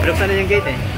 Buksan na yung gate eh.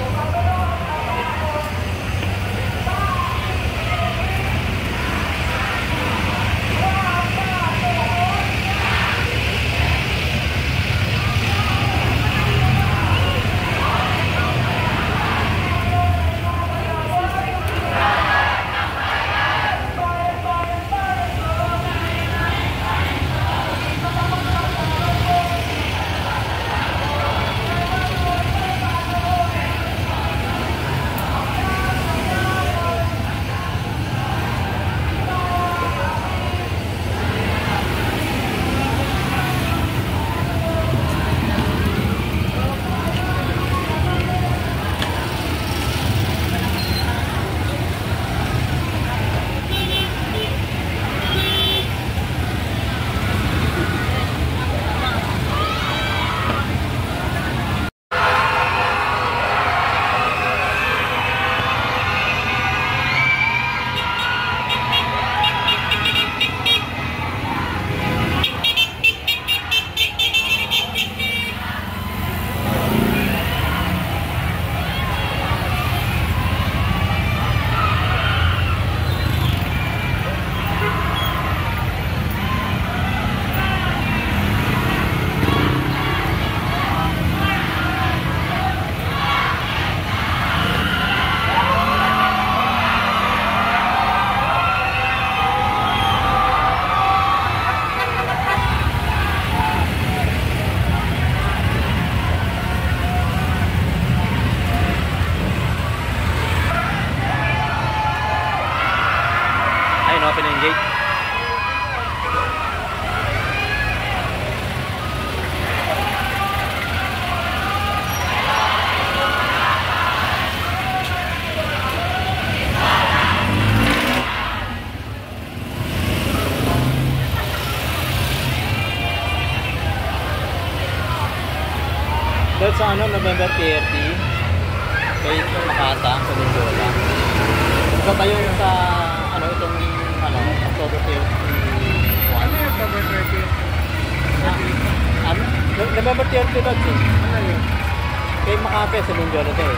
Open yung gate. Dahil sa November 30 kay Makata sa Mindoro. Ito tayo sa itong October 31. October 30. November 30 ba ito? Ano yun? Kay Makata sa Mindoro tayo.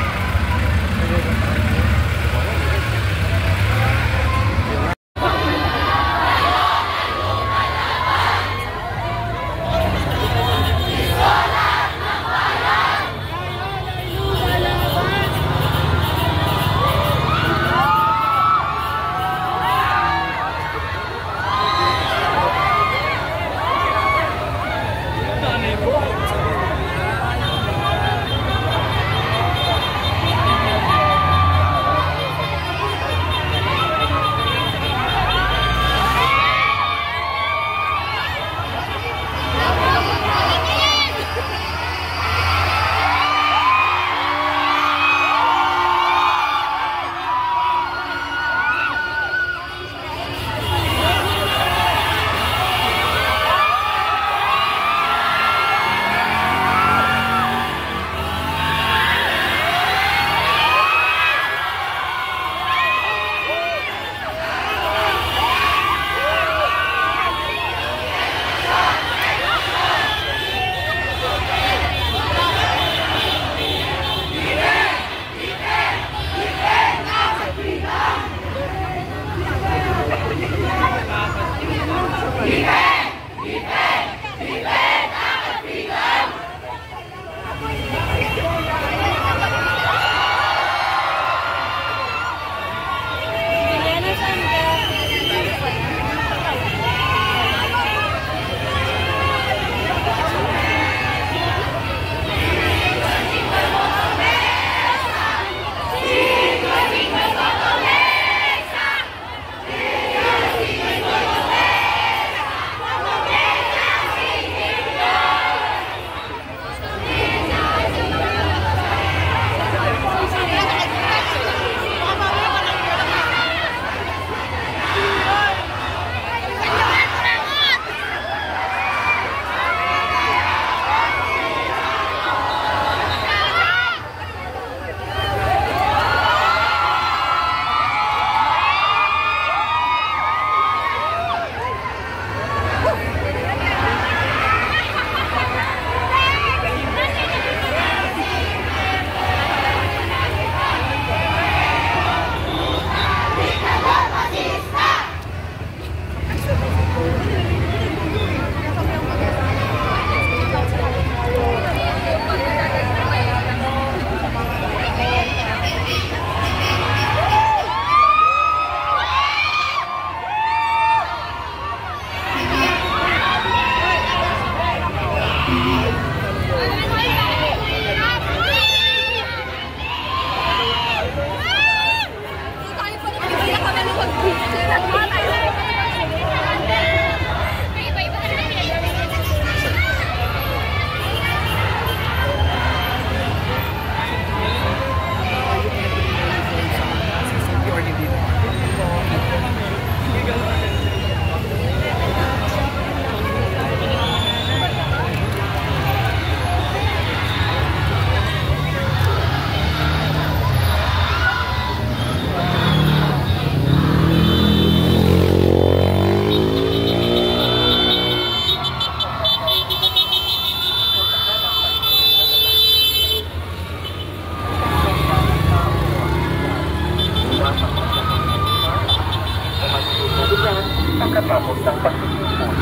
pagkatapos ng pagtitipon.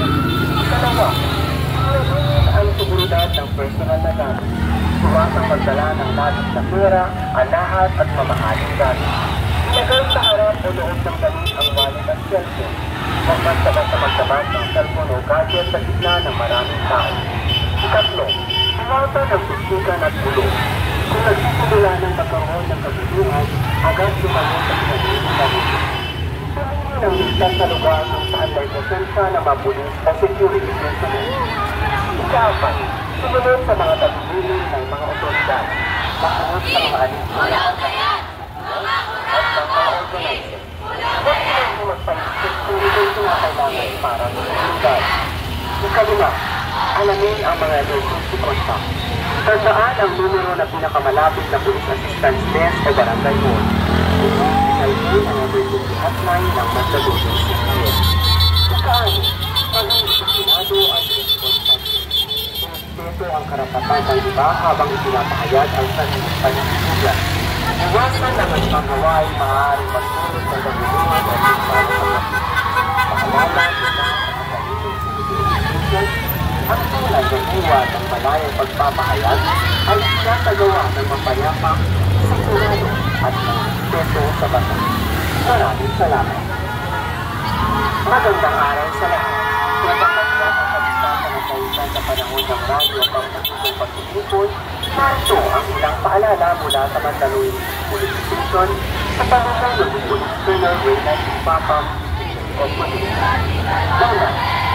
Ikalawa, alamin ang seguridad ng personal na gamit. Iwasang magdala ng labis na pera, alahas at mamahaling gamit. Ilagay sa harap o loob ng damit ang wallet at cellphone. Huwag basta-basta magdamag ng cellphone o gadget sa gitna ng maraming tao. Ikatlo, iwasan ang susikan at bulong. Kung nagsisimula ng magkaroon ng kabuluhan, agad lumayo sa pinag-iinan nito. Sumili ng listas sa lugar kung saan may presensya ng mga pulis o security personnel. Ika-apat, sumunod sa mga tagbilin ng mga otoridad, masunod sa mga alisyon at ng mga organizer. Huwag silang magpanisip kung ito yung kailangan para sa seguridad. Ikalima, alamin ang mga emergency contact. Tandaan ang numero na pinakamalapit na police assistance desk o barangay hall. Ito ang emergency hotline ng Mandaluyong CPS. Ika-anim, maging disiplinado at responsible. Respeto ang karapatan ng iba habang ipinapahayag ang sariling paniniwala. Iwasan na magpagawa ay maaaring magtulog ng kabulungan o para sa mga paalala nila sa kakainin sinisipilisan. Ang tulad ng buwan ng malayang pagpapahayag ay sinasagawa ng mapayapang, sigurado at ng respeto sa bata. Maraming salamat. Magandang araw sa lahat. Napakasya ang kabistasan ng kausan sa panahon ng radyo at ang pagtitipon. Narito ang ilang paalala mula sa Mandaluyong Police Station sa panahon ng Police Colonel Reynald Papam o Police. Una,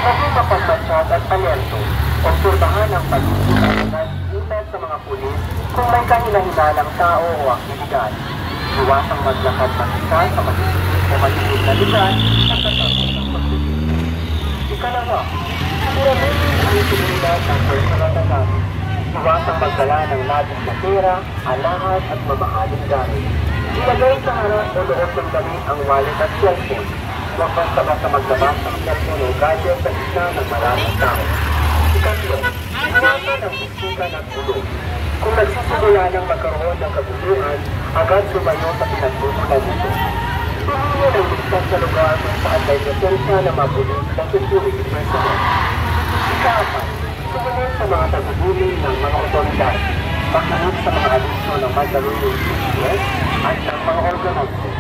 maging mapagmasyad at alerto. Obserbahan ang pag-iingat at ingat sa mga pulis kung may kahina-hinalang tao o aktibidad. Iwasang maglakad mag-isa sa maliit o maliit na lugar pagkatapos ng pagtitipon. Ikalawa, siguraduhin ang seguridad ng personal na gamit. Iwasang magdala ng labis na pera, alahas at mamahaling gamit. Ilagay sa harap o loob ng damit ang wallet at cellphone. Huwag basta-basta magdamag ng cellphone o gadget sa gitna ng maraming tao. Ikatlo, iwasan ang susikan at bulong. Kung nagsisimula ng magkaroon ng kabuluhan, agad lumayo sa pinagbubulan nito. Pumili ng listas sa lugar kung saan may presensya ng mga pulis o security personnel. Ika-apat, sumunod sa mga tagubilin ng mga otoridad, masunod sa mga alisyo ng Mandaluyong CPS at ng mga organizer.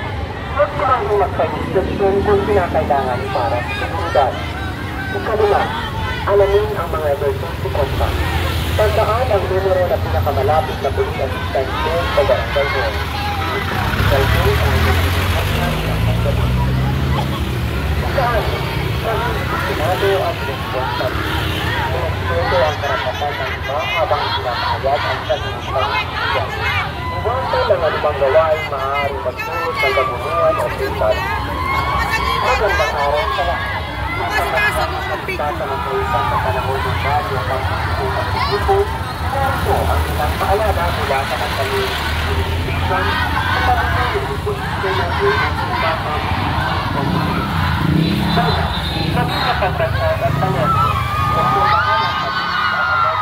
Huwag silang magpa-instruction kung kinakailangan para sa seguridad. Ikalima, alamin ang mga emergency contact. Tandaan ang numero na pinakamalapit na police assistance desk o barangay hall. Cellphone ang emergency hotline ng Mandaluyong. Ika-anim, maging disiplinado at responsible. Respeto ang karapatan ng iba habang pinapahayag ang sariling paniniwala. Iwasan ang anumang gawain maaaring magtulog ng kabuluhan o pintal. Magandang araw sa lahat. Napakasya ang kabistasan ng kausan sa panahon ng radyo at pagtitipon at pagtitipon. Narito ang ilang paalala mula sa Mandaluyong Police Station sa panahon ng Police Colonel Reynald Papam o Police. Una, maging mapagmasyad at alerto. Obserbahan ang pag-iingat agad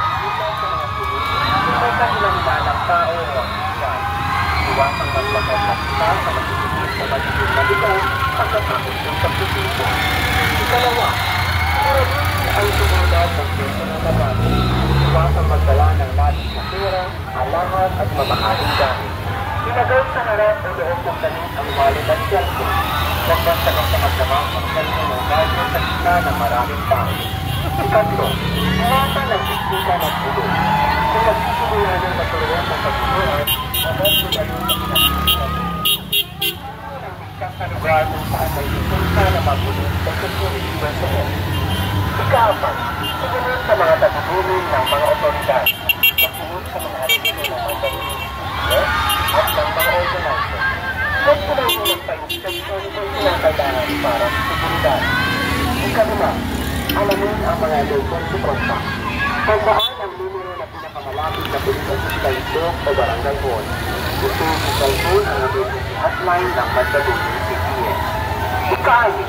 sa mga pulis kung may kahilang-hilalang tao o aktibidad. Iwasang maglakad mag-isa sa maliit o maliit na lugar pagkatapos ng pagtitipon. Ikalawa, siguraduhin ang seguridad ng personal na gamit. Iwasang magdala ng labis na pera, alahas at mamahaling gamit. Ilagay sa harap o loob ng damit ang wallet at cellphone. Huwag basta-basta magdamag ng cellphone o gadget sa gitna ng maraming tao. Ikatlo, iwasan ang susikan at bulong. Kung nagsisimula ng magkaroon ng pagtitipon, agad lumayo sa pinag-iinan. Sa lugar kung saan may presensya ng mga pulis o security personnel. Ika-apat, sumunod sa mga tagubilin ng mga otoridad, masunod sa mga alisyo ng Mandaluyong CPS at ng mga organizer. Huwag silang magpa-instruction kung kinakailangan para sa seguridad. Ikalima, alamin ang mga emergency contact. Tandaan ang numero na pinakamalapit na police assistance desk o barangay hall. Ito yung cellphone ang emergency hotline ng Mandaluyong CPS. Ika-anim,